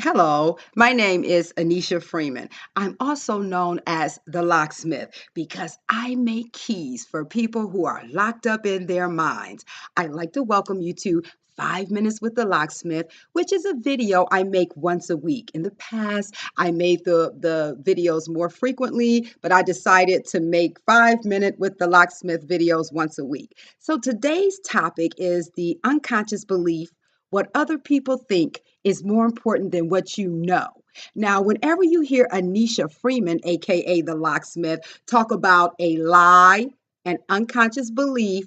Hello, my name is Anneshia Freeman. I'm also known as the Locksmith because I make keys for people who are locked up in their minds. I'd like to welcome you to 5 Minutes with the Locksmith, which is a video I make once a week. In the past, I made the videos more frequently, but I decided to make 5 Minute with the Locksmith videos once a week. So today's topic is the unconscious belief what other people think is more important than what you know. Now, whenever you hear Anneshia Freeman, aka the locksmith, talk about a lie, an unconscious belief,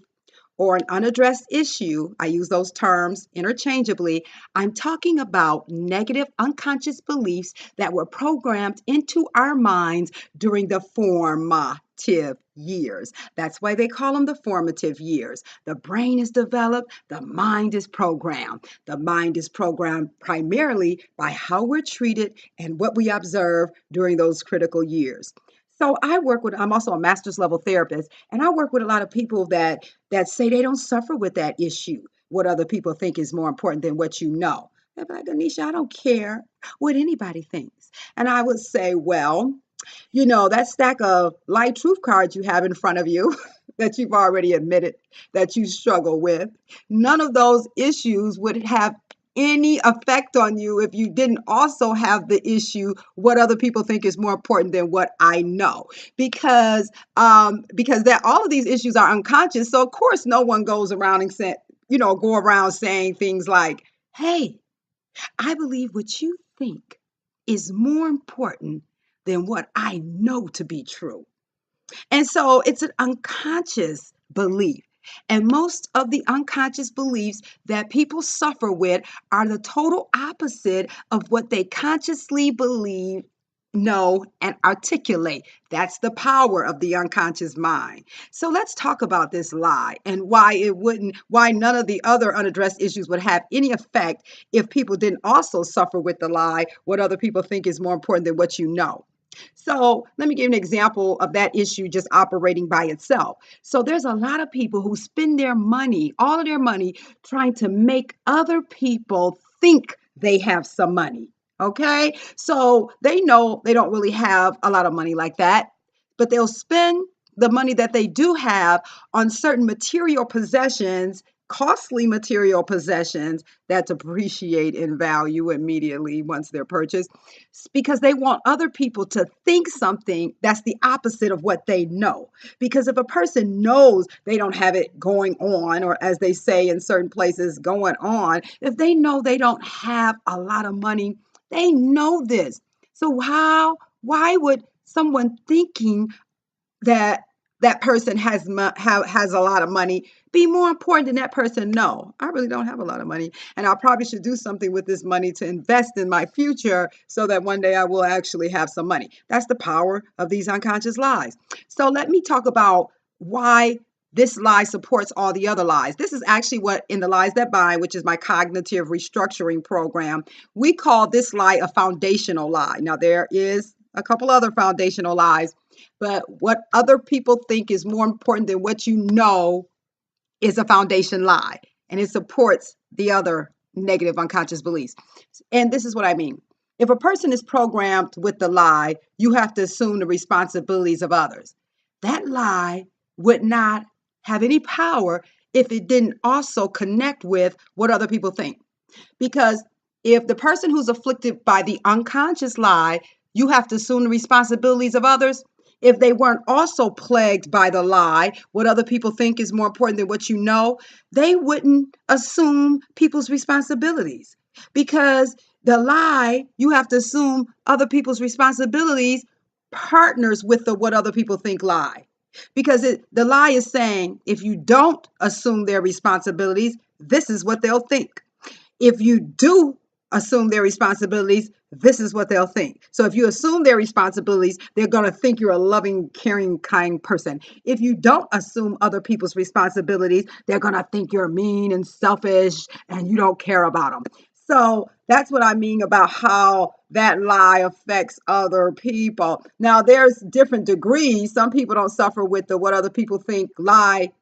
or an unaddressed issue, I use those terms interchangeably. I'm talking about negative unconscious beliefs that were programmed into our minds during the formative years. That's why they call them the formative years. The brain is developed, the mind is programmed. The mind is programmed primarily by how we're treated and what we observe during those critical years. I'm also a master's level therapist, and I work with a lot of people that say they don't suffer with that issue. What other people think is more important than what you know. They're like, Anisha, I don't care what anybody thinks. And I would say, well, that stack of light truth cards you have in front of you that you've already admitted that you struggle with, none of those issues would have any effect on you if you didn't also have the issue what other people think is more important than what I know, because that all of these issues are unconscious. So of course no one goes around and go around saying things like, hey, I believe what you think is more important than what I know to be true. And so it's an unconscious belief. And most of the unconscious beliefs that people suffer with are the total opposite of what they consciously believe, know, and articulate. That's the power of the unconscious mind. So let's talk about this lie and why none of the other unaddressed issues would have any effect if people didn't also suffer with the lie, what other people think is more important than what you know. So let me give you an example of that issue just operating by itself. So there's a lot of people who spend their money, all of their money, trying to make other people think they have some money. Okay. So they know they don't really have a lot of money like that, but they'll spend the money that they do have on certain material possessions, costly material possessions that depreciate in value immediately once they're purchased, because they want other people to think something that's the opposite of what they know. Because if a person knows they don't have it going on, or as they say in certain places, going on, if they know they don't have a lot of money, they know this. So why would someone thinking that that person has a lot of money be more important than that person? No, I really don't have a lot of money, and I probably should do something with this money to invest in my future so that one day I will actually have some money. That's the power of these unconscious lies. So let me talk about why this lie supports all the other lies. This is actually what in the Lies That Bind, which is my cognitive restructuring program, we call this lie a foundational lie. Now there is a couple other foundational lies, but what other people think is more important than what you know is a foundation lie, and it supports the other negative unconscious beliefs. And this is what I mean. If a person is programmed with the lie, you have to assume the responsibilities of others. That lie would not have any power if it didn't also connect with what other people think. Because if the person who's afflicted by the unconscious lie, you have to assume the responsibilities of others. If they weren't also plagued by the lie, what other people think is more important than what you know, they wouldn't assume people's responsibilities. Because the lie, you have to assume other people's responsibilities partners with the what other people think lie. Because the lie is saying if you don't assume their responsibilities, this is what they'll think. If you do assume their responsibilities, this is what they'll think. So if you assume their responsibilities, they're going to think you're a loving, caring, kind person. If you don't assume other people's responsibilities, they're going to think you're mean and selfish and you don't care about them. So that's what I mean about how that lie affects other people. Now, there's different degrees. Some people don't suffer with the what other people think lie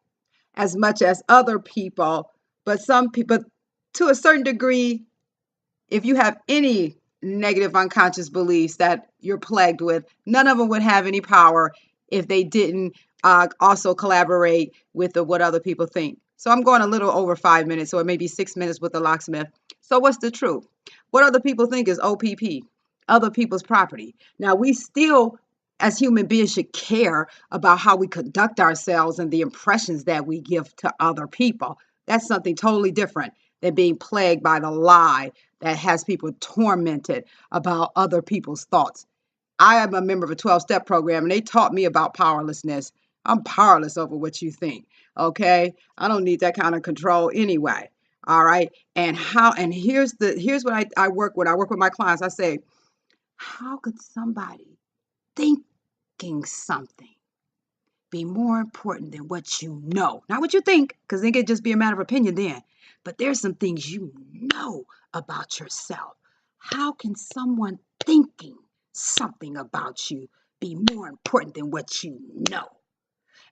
as much as other people, but some people, to a certain degree, if you have any negative unconscious beliefs that you're plagued with, none of them would have any power if they didn't also collaborate with what other people think. So I'm going a little over 5 minutes, so it may be 6 minutes with the locksmith. So what's the truth? What other people think is OPP, other people's property. Now, we still, as human beings, should care about how we conduct ourselves and the impressions that we give to other people. That's something totally different than being plagued by the lie that has people tormented about other people's thoughts. I am a member of a 12-step program, and they taught me about powerlessness. I'm powerless over what you think. Okay? I don't need that kind of control anyway. All right. And here's what I work with. I work with my clients. I say, how could somebody thinking something be more important than what you know? Not what you think, because it could just be a matter of opinion then. But there's some things you know about yourself. How can someone thinking something about you be more important than what you know?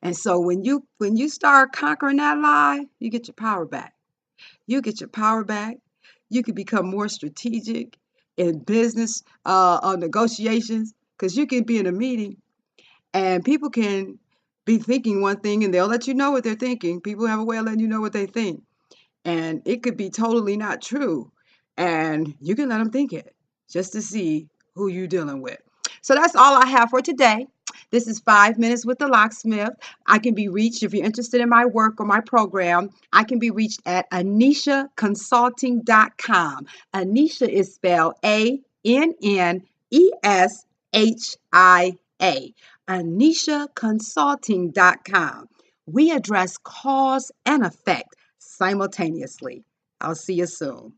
And so when you start conquering that lie, you get your power back. You get your power back. You can become more strategic in business negotiations, because you can be in a meeting and people can be thinking one thing and they'll let you know what they're thinking. People have a way of letting you know what they think. And it could be totally not true. And you can let them think it just to see who you're dealing with. So that's all I have for today. This is 5 minutes with the locksmith. I can be reached if you're interested in my work or my program. I can be reached at AnnesiaConsulting.com. Anneshia is spelled ANNESHIA. AnnesiaConsulting.com. We address cause and effect simultaneously. I'll see you soon.